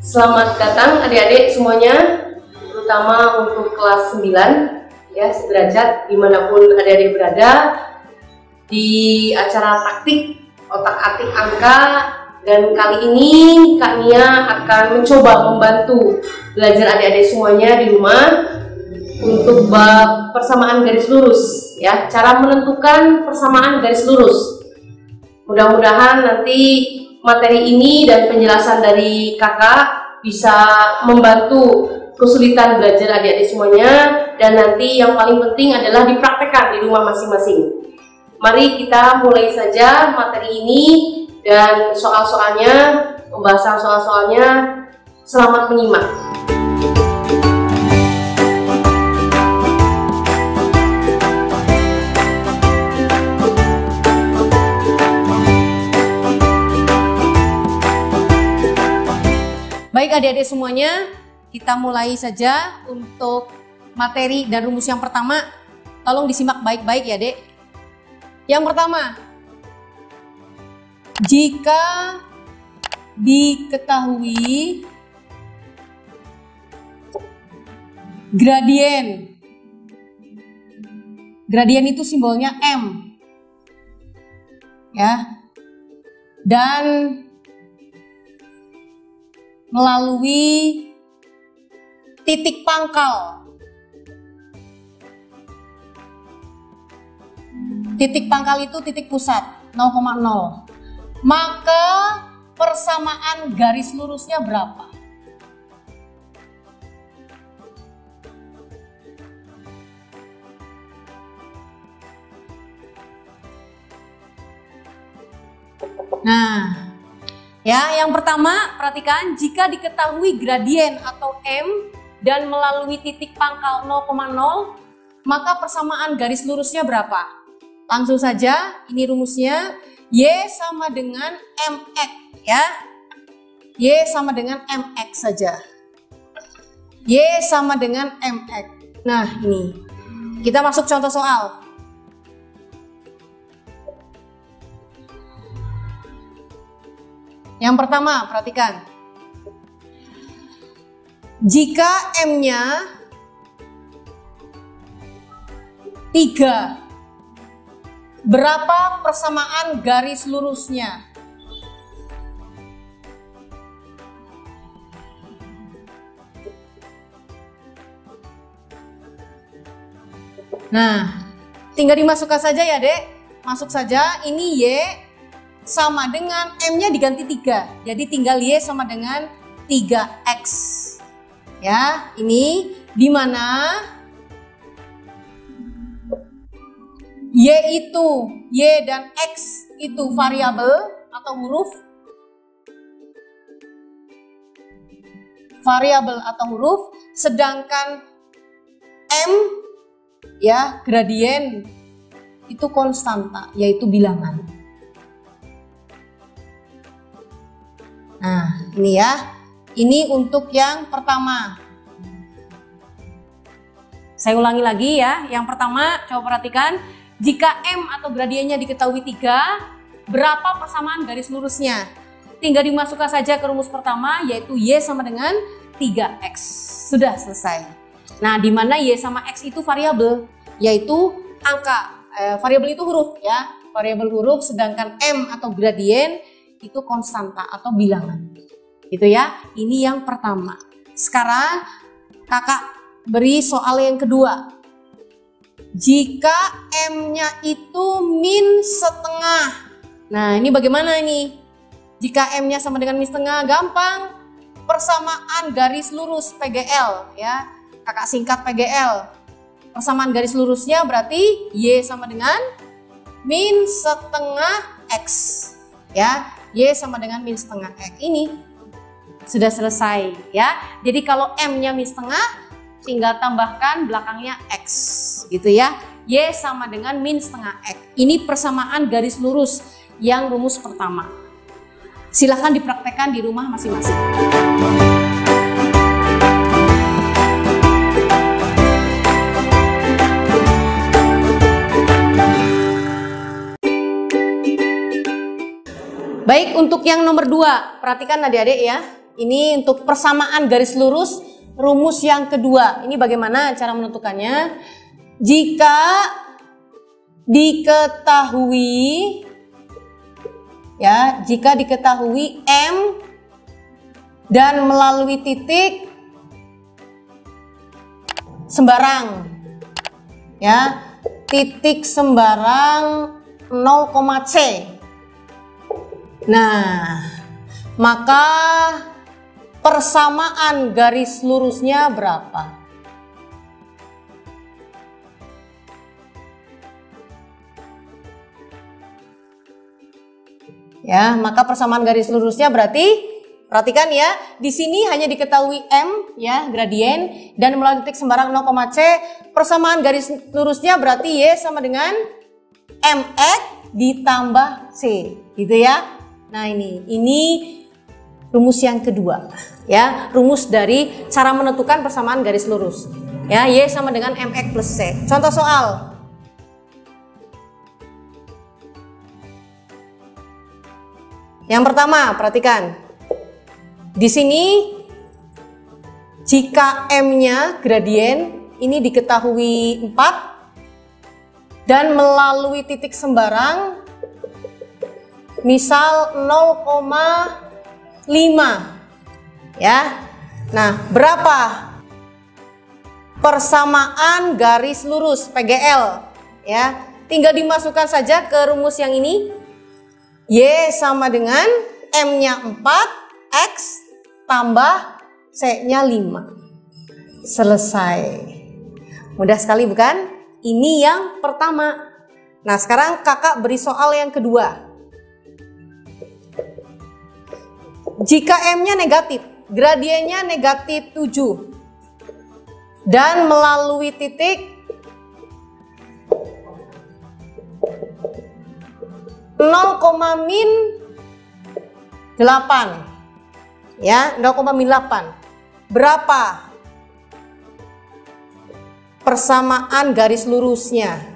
Selamat datang adik-adik semuanya, terutama untuk kelas 9 ya, sederajat dimanapun adik-adik berada, di acara praktik otak-atik angka. Dan kali ini Kak Nia akan mencoba membantu belajar adik-adik semuanya di rumah untuk bab persamaan garis lurus ya, cara menentukan persamaan garis lurus. Mudah-mudahan nanti materi ini dan penjelasan dari kakak bisa membantu kesulitan belajar adik-adik semuanya, dan nanti yang paling penting adalah dipraktekkan di rumah masing-masing. Mari kita mulai saja materi ini dan soal-soalnya, pembahasan soal-soalnya. Selamat menyimak. Baik adik-adik semuanya, kita mulai saja untuk materi dan rumus yang pertama. Tolong disimak baik-baik ya dek. Yang pertama, jika diketahui gradien itu simbolnya M ya, dan melalui titik pangkal. Titik pangkal itu titik pusat 0,0. Maka persamaan garis lurusnya berapa? Nah, ya, yang pertama perhatikan, jika diketahui gradien atau M dan melalui titik pangkal 0,0, maka persamaan garis lurusnya berapa? Langsung saja, ini rumusnya, Y sama dengan MX ya. Y sama dengan MX saja. Y sama dengan MX. Nah, ini. Kita masuk contoh soal. Yang pertama, perhatikan. Jika M-nya 3, berapa persamaan garis lurusnya? Nah, tinggal dimasukkan saja ya dek. Masuk saja, ini Y sama dengan M-nya diganti 3. Jadi tinggal Y sama dengan 3X. Ya, ini dimana Y dan X itu variabel atau huruf. Sedangkan M ya, gradien itu konstanta, yaitu bilangan. Nah, ini ya. Ini untuk yang pertama. Saya ulangi lagi ya. Yang pertama, coba perhatikan. Jika M atau gradiennya diketahui 3, berapa persamaan garis lurusnya? Tinggal dimasukkan saja ke rumus pertama, yaitu Y sama dengan 3X. Sudah selesai. Nah, di mana Y sama X itu variabel, yaitu angka. Variabel itu huruf ya, variabel huruf, sedangkan M atau gradien itu konstanta atau bilangan. Gitu ya. Ini yang pertama. Sekarang kakak beri soal yang kedua. Jika M-nya itu min setengah. Nah, ini bagaimana ini? Jika M-nya sama dengan min setengah, gampang. Persamaan garis lurus PGL ya. Kakak singkat PGL. Persamaan garis lurusnya berarti Y sama dengan min setengah X. Ya, Y sama dengan min setengah X. Ini sudah selesai ya. Jadi kalau M-nya min setengah, tinggal tambahkan belakangnya X gitu ya. Y sama dengan min setengah X. Ini persamaan garis lurus yang rumus pertama. Silahkan dipraktekkan di rumah masing-masing. Baik, untuk yang nomor 2, perhatikan adik-adik ya. ini untuk persamaan garis lurus rumus yang kedua. Ini bagaimana cara menentukannya? Jika diketahui M dan melalui titik sembarang, ya, titik sembarang 0,C. Nah, maka persamaan garis lurusnya berapa? Ya, maka persamaan garis lurusnya berarti, perhatikan ya, di sini hanya diketahui M, ya, gradien, dan melalui titik sembarang 0,C, persamaan garis lurusnya berarti Y sama dengan MX ditambah C, gitu ya. Nah, ini rumus yang kedua, ya, rumus dari cara menentukan persamaan garis lurus. Ya, Y sama dengan MX plus C. Contoh soal. Yang pertama, perhatikan. Di sini jika M-nya gradien ini diketahui 4 dan melalui titik sembarang misal 0,5, ya. Nah, berapa persamaan garis lurus PGL, ya? Tinggal dimasukkan saja ke rumus yang ini. Y sama dengan M-nya 4, X tambah C-nya 5. Selesai. Mudah sekali bukan? Ini yang pertama. Nah, sekarang kakak beri soal yang kedua. Jika M-nya negatif, gradiennya negatif 7, dan melalui titik 0,-8, ya, 0,-8. Berapa persamaan garis lurusnya?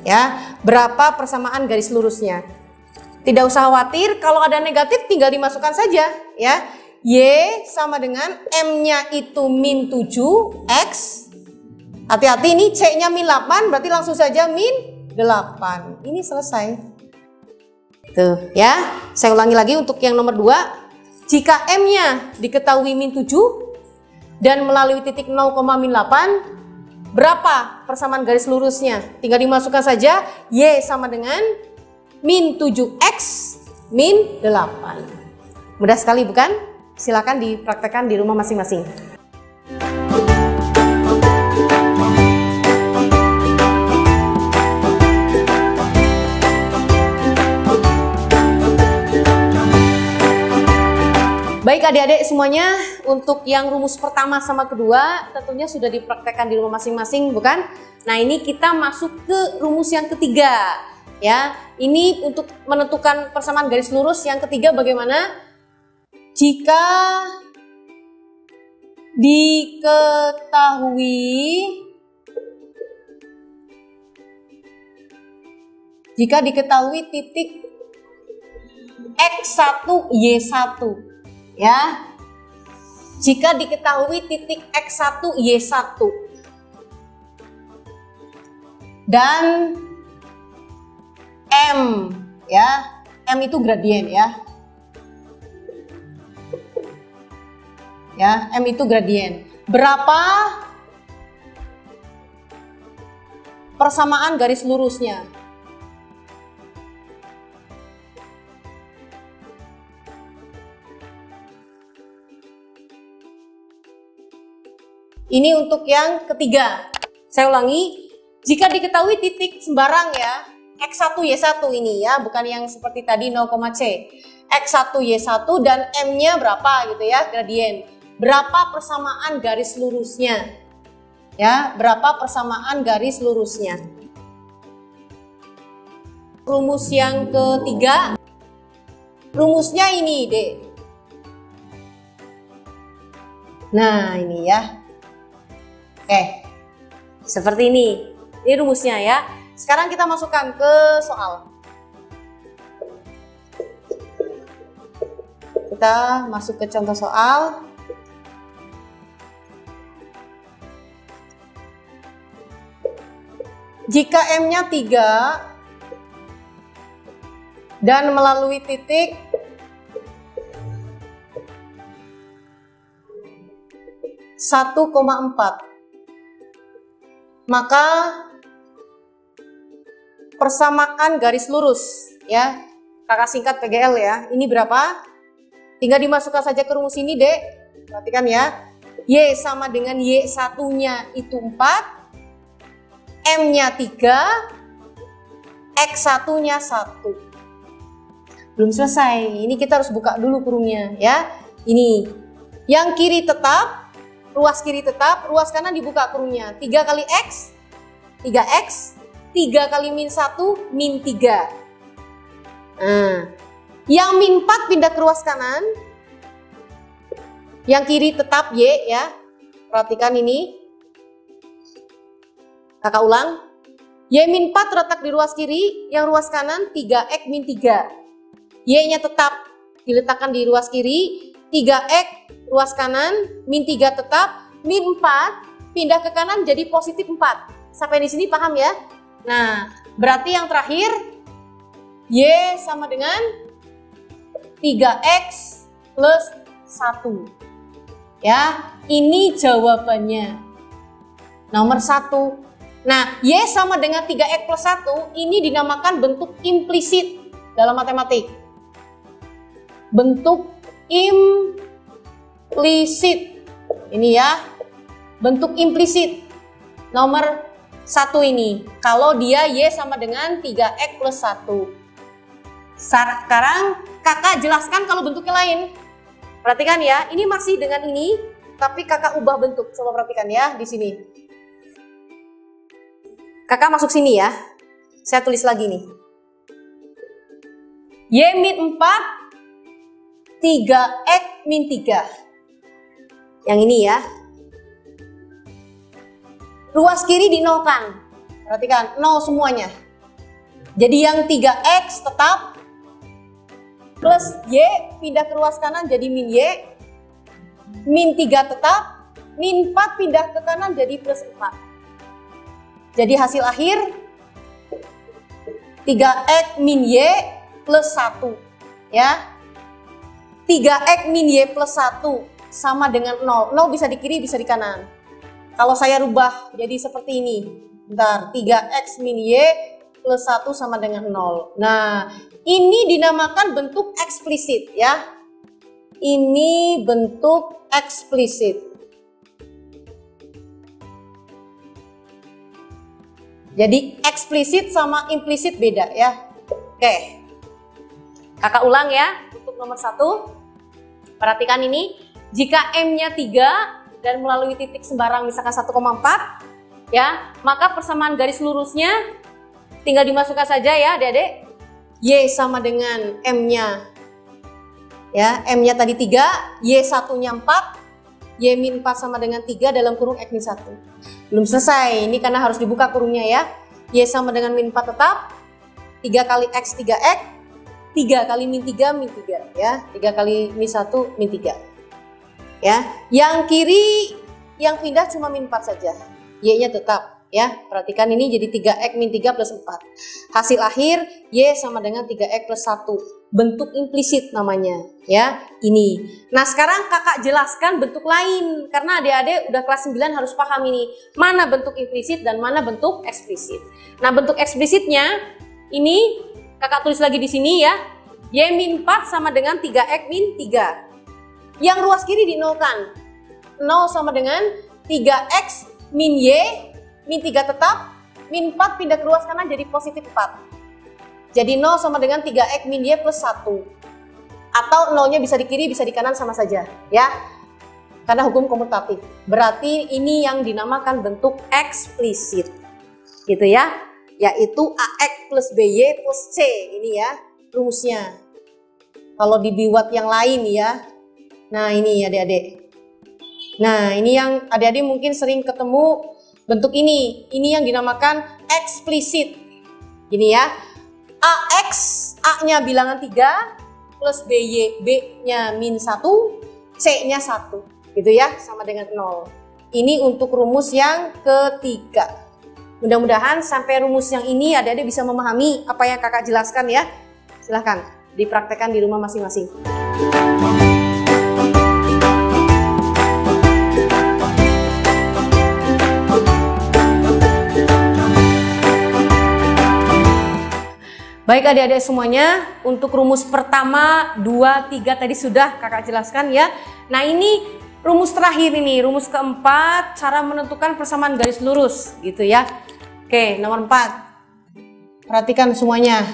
Ya, berapa persamaan garis lurusnya? Tidak usah khawatir, kalau ada negatif tinggal dimasukkan saja, ya. Y sama dengan M-nya itu -7, X. Hati-hati, ini C-nya -8, berarti langsung saja -8. Ini selesai. Tuh, ya. Saya ulangi lagi untuk yang nomor 2. Jika M-nya diketahui -7 dan melalui titik 0,-8, berapa persamaan garis lurusnya? Tinggal dimasukkan saja. Y sama dengan -7X -8. Mudah sekali bukan? Silakan dipraktekkan di rumah masing-masing. Baik adik-adik semuanya, untuk yang rumus pertama sama kedua tentunya sudah dipraktekkan di rumah masing-masing, bukan? Nah, ini kita masuk ke rumus yang ketiga, ya. Ini untuk menentukan persamaan garis lurus yang ketiga bagaimana? Jika diketahui titik X1 Y1, ya. Jika diketahui titik X1 Y1 dan M, ya, M itu gradien, ya. Ya, M itu gradien. Berapa persamaan garis lurusnya? Ini untuk yang ketiga. Saya ulangi, jika diketahui titik sembarang, ya, X1 Y1 ini, ya, bukan yang seperti tadi 0,C. X1 Y1 dan M-nya berapa gitu, ya, gradien. Berapa persamaan garis lurusnya? Ya, berapa persamaan garis lurusnya? Rumus yang ketiga, rumusnya ini, Dek. Nah, ini ya. Oke, seperti ini. Ini rumusnya ya. Sekarang kita masukkan ke soal. Kita masuk ke contoh soal. Jika M-nya 3 dan melalui titik satu koma empat, maka persamaan garis lurus, ya, kakak singkat PGL ya, ini berapa? Tinggal dimasukkan saja ke rumus ini, Dek. Perhatikan ya, Y sama dengan Y1 nya itu 4, M nya 3, X1 nya 1. Belum selesai, ini kita harus buka dulu kurungnya ya. Ini yang kiri tetap, ruas kiri tetap, ruas kanan dibuka kurungnya. 3 kali X, 3X, 3 kali min 1, min 3. Nah, yang min 4 pindah ke ruas kanan, yang kiri tetap Y ya. Perhatikan ini, kakak ulang, Y min 4 terletak di ruas kiri, yang ruas kanan 3X min 3. Y nya tetap diletakkan di ruas kiri, 3X ruas kanan, min 3 tetap, min 4 pindah ke kanan jadi positif 4. Sampai di sini paham ya? Nah, berarti yang terakhir Y sama dengan 3X plus 1. Ya, ini jawabannya. Nomor 1. Nah, Y sama dengan 3X plus 1 ini dinamakan bentuk implisit dalam matematik. Bentuk implisit. Ini ya, bentuk implisit. Nomor 1 ini. Kalau dia Y sama dengan 3X plus 1. Sekarang kakak jelaskan kalau bentuknya lain. Perhatikan ya, ini masih dengan ini, tapi kakak ubah bentuk. Coba perhatikan ya, di sini. Kakak masuk sini ya. Saya tulis lagi nih. Y min 4, 3X min 3. Yang ini ya. Ruas kiri dinolkan. Perhatikan, 0 semuanya. Jadi yang 3X tetap, plus Y pindah ke ruas kanan jadi min Y, min 3 tetap, min 4 pindah ke kanan jadi plus 4. Jadi hasil akhir 3X min Y plus 1 ya. 3X min Y plus 1 sama dengan 0. 0 bisa di kiri bisa di kanan. Kalau saya rubah jadi seperti ini. Bentar, 3X min Y plus 1 sama dengan 0. Nah, ini dinamakan bentuk eksplisit ya. Ini bentuk eksplisit. Jadi eksplisit sama implisit beda ya. Oke. Kakak ulang ya untuk nomor 1. Perhatikan ini. Jika M-nya 3 dan melalui titik sembarang misalkan 1,4 ya, maka persamaan garis lurusnya tinggal dimasukkan saja ya Adik-adik. Y sama dengan M-nya. Ya, M-nya tadi 3, Y1-nya 4. Y min 4 sama dengan 3 dalam kurung X min 1. Belum selesai, ini karena harus dibuka kurungnya ya. Y sama dengan min 4 tetap, 3 kali X 3X, 3 kali min 3 min 3 ya. 3 kali min 1 min 3 ya. Yang kiri yang pindah cuma min 4 saja, Y nya tetap ya. Perhatikan ini jadi 3X min 3 plus 4. Hasil akhir Y sama dengan 3X plus 1. Bentuk implisit namanya ya, ini. Nah, sekarang kakak jelaskan bentuk lain karena adik-adik udah kelas 9 harus paham ini. Mana bentuk implisit dan mana bentuk eksplisit. Nah, bentuk eksplisitnya ini kakak tulis lagi di sini ya. Y min 4 sama dengan 3X min 3. Yang ruas kiri dinolkan. 0 sama dengan 3X min Y, min 3 tetap, min 4 pindah ke ruas kanan jadi positif 4. Jadi 0 sama dengan 3X min Y plus 1. Atau 0-nya bisa di kiri, bisa di kanan sama saja. Ya, karena hukum komutatif. Berarti ini yang dinamakan bentuk eksplisit. Gitu ya. Yaitu AX plus BY plus C. Ini ya, rumusnya. Kalau dibuat yang lain ya. Nah, ini ya adik-adik. Nah, ini yang adik-adik mungkin sering ketemu bentuk ini. Ini yang dinamakan eksplisit. Gini ya. AX, A-nya bilangan 3, plus BY, B-nya min 1, C-nya 1, gitu ya, sama dengan 0. Ini untuk rumus yang ketiga. Mudah-mudahan sampai rumus yang ini adik-adik bisa memahami apa yang kakak jelaskan ya. Silahkan dipraktekkan di rumah masing-masing. Baik adik-adik semuanya, untuk rumus pertama, 2, 3 tadi sudah kakak jelaskan ya. Nah ini rumus terakhir ini, rumus keempat, cara menentukan persamaan garis lurus gitu ya. Oke, nomor 4. Perhatikan semuanya.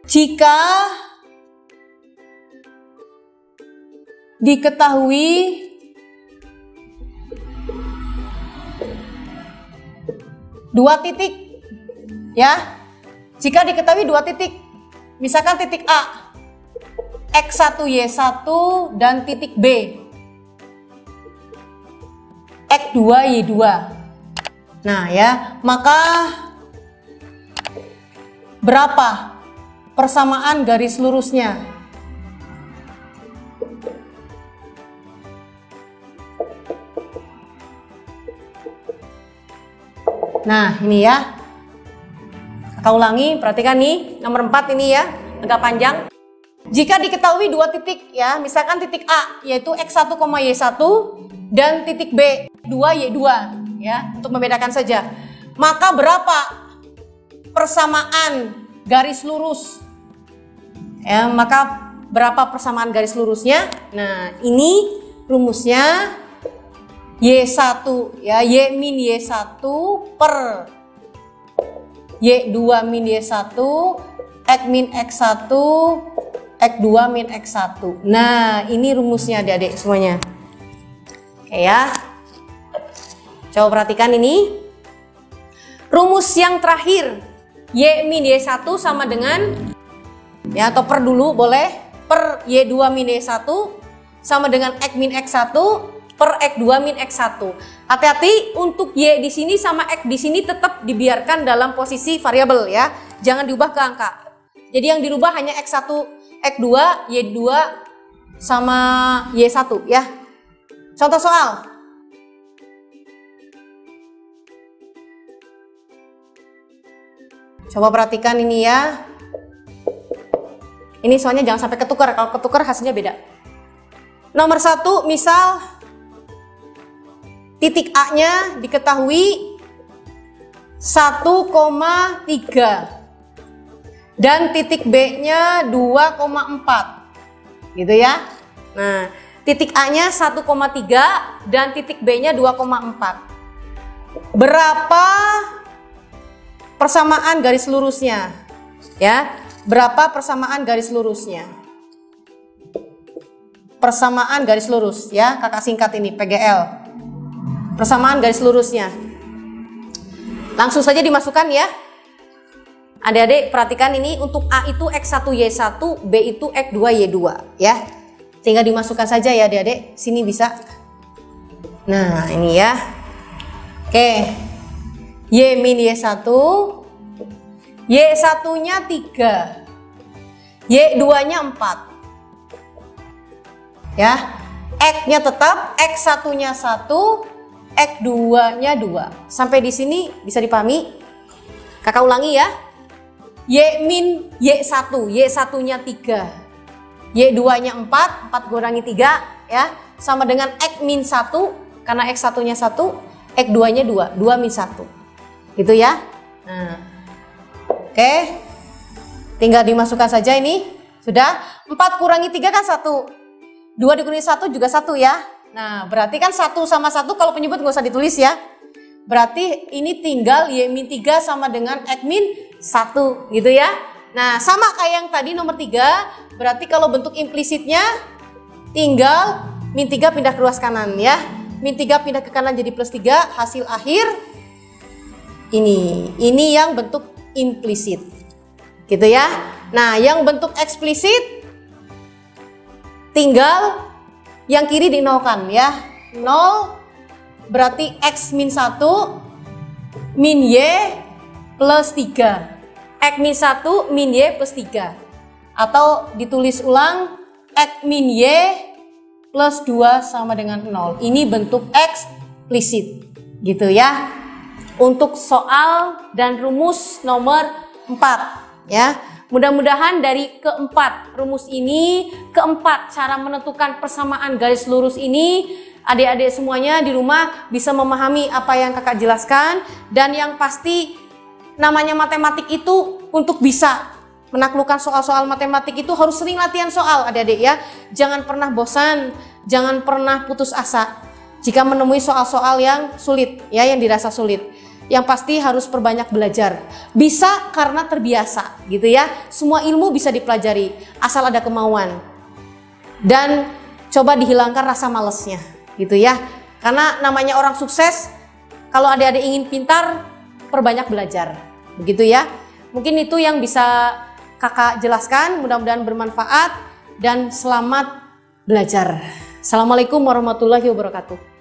Jika diketahui dua titik ya. Jika diketahui 2 titik, misalkan titik A, X1, Y1, dan titik B, X2, Y2. Nah ya, maka berapa persamaan garis lurusnya? Nah ini ya. Kita ulangi, perhatikan nih, nomor 4 ini ya, agak panjang. Jika diketahui 2 titik ya, misalkan titik A yaitu X1, Y1 dan titik B 2Y2 ya, untuk membedakan saja. Maka berapa persamaan garis lurus? Ya, maka berapa persamaan garis lurusnya? Nah, ini rumusnya Y1 ya, Y min Y1 per Y2 min Y1, X min X1, X2 min X1. Nah, ini rumusnya adik-adik semuanya. Oke ya. Coba perhatikan ini. Rumus yang terakhir, Y min Y1 sama dengan, ya atau per dulu boleh, per Y2 min Y1 sama dengan X min X1 per X2 min X1. Hati-hati untuk Y di sini sama X di sini tetap dibiarkan dalam posisi variabel ya. Jangan diubah ke angka. Jadi yang dirubah hanya X1, X2, Y2 sama Y1 ya. Contoh soal. Coba perhatikan ini ya. Ini soalnya jangan sampai ketukar. Kalau ketukar hasilnya beda. Nomor 1 misal titik A-nya diketahui 1,3 dan titik B-nya 2,4 gitu ya. Nah, titik A-nya 1,3 dan titik B-nya 2,4. Berapa persamaan garis lurusnya? Ya, berapa persamaan garis lurusnya? Persamaan garis lurus ya, kakak singkat ini PGL. Persamaan garis lurusnya. Langsung saja dimasukkan ya. Adik-adik perhatikan ini, untuk A itu X1 Y1, B itu X2 Y2 ya. Tinggal dimasukkan saja ya adik-adik. Sini bisa. Nah, ini ya. Oke. Y min Y1. Y1-nya 3. Y2-nya 4. Ya. X-nya tetap, X1-nya 1. X2-nya 2. Sampai di sini bisa dipahami? Kakak ulangi ya. Y min Y1, Y1-nya 3. Y2-nya 4, 4 kurangi 3 ya. Sama dengan X min 1, karena X1-nya 1, X2-nya 2, 2 min 1. Gitu ya. Nah. Oke. Tinggal dimasukkan saja ini. Sudah. 4 kurangi 3 kan 1. 2 dikurangi 1 juga 1 ya. Nah, berarti kan 1 sama 1 kalau penyebut nggak usah ditulis ya. Berarti ini tinggal Y min 3 sama dengan X min 1 gitu ya. Nah, sama kayak yang tadi nomor 3. Berarti kalau bentuk implisitnya tinggal min 3 pindah ke ruas kanan ya. Min 3 pindah ke kanan jadi plus 3. Hasil akhir ini. Ini yang bentuk implisit. Gitu ya. Nah, yang bentuk eksplisit tinggal yang kiri dinolkan ya. 0 berarti X min 1 min Y plus 3. X min 1 min Y plus 3. Atau ditulis ulang, X min Y plus 2 sama dengan 0. Ini bentuk eksplisit gitu ya. Untuk soal dan rumus nomor 4 ya. Mudah-mudahan dari keempat rumus ini, keempat cara menentukan persamaan garis lurus ini, adik-adik semuanya di rumah bisa memahami apa yang kakak jelaskan. Dan yang pasti namanya matematik itu untuk bisa menaklukkan soal-soal matematik itu harus sering latihan soal adik-adik ya. Jangan pernah bosan, jangan pernah putus asa jika menemui soal-soal yang sulit ya, yang dirasa sulit. Yang pasti harus perbanyak belajar. Bisa karena terbiasa gitu ya. Semua ilmu bisa dipelajari asal ada kemauan. Dan coba dihilangkan rasa malesnya gitu ya. Karena namanya orang sukses, kalau adik-adik ingin pintar, perbanyak belajar. Begitu ya. Mungkin itu yang bisa kakak jelaskan, mudah-mudahan bermanfaat dan selamat belajar. Assalamualaikum warahmatullahi wabarakatuh.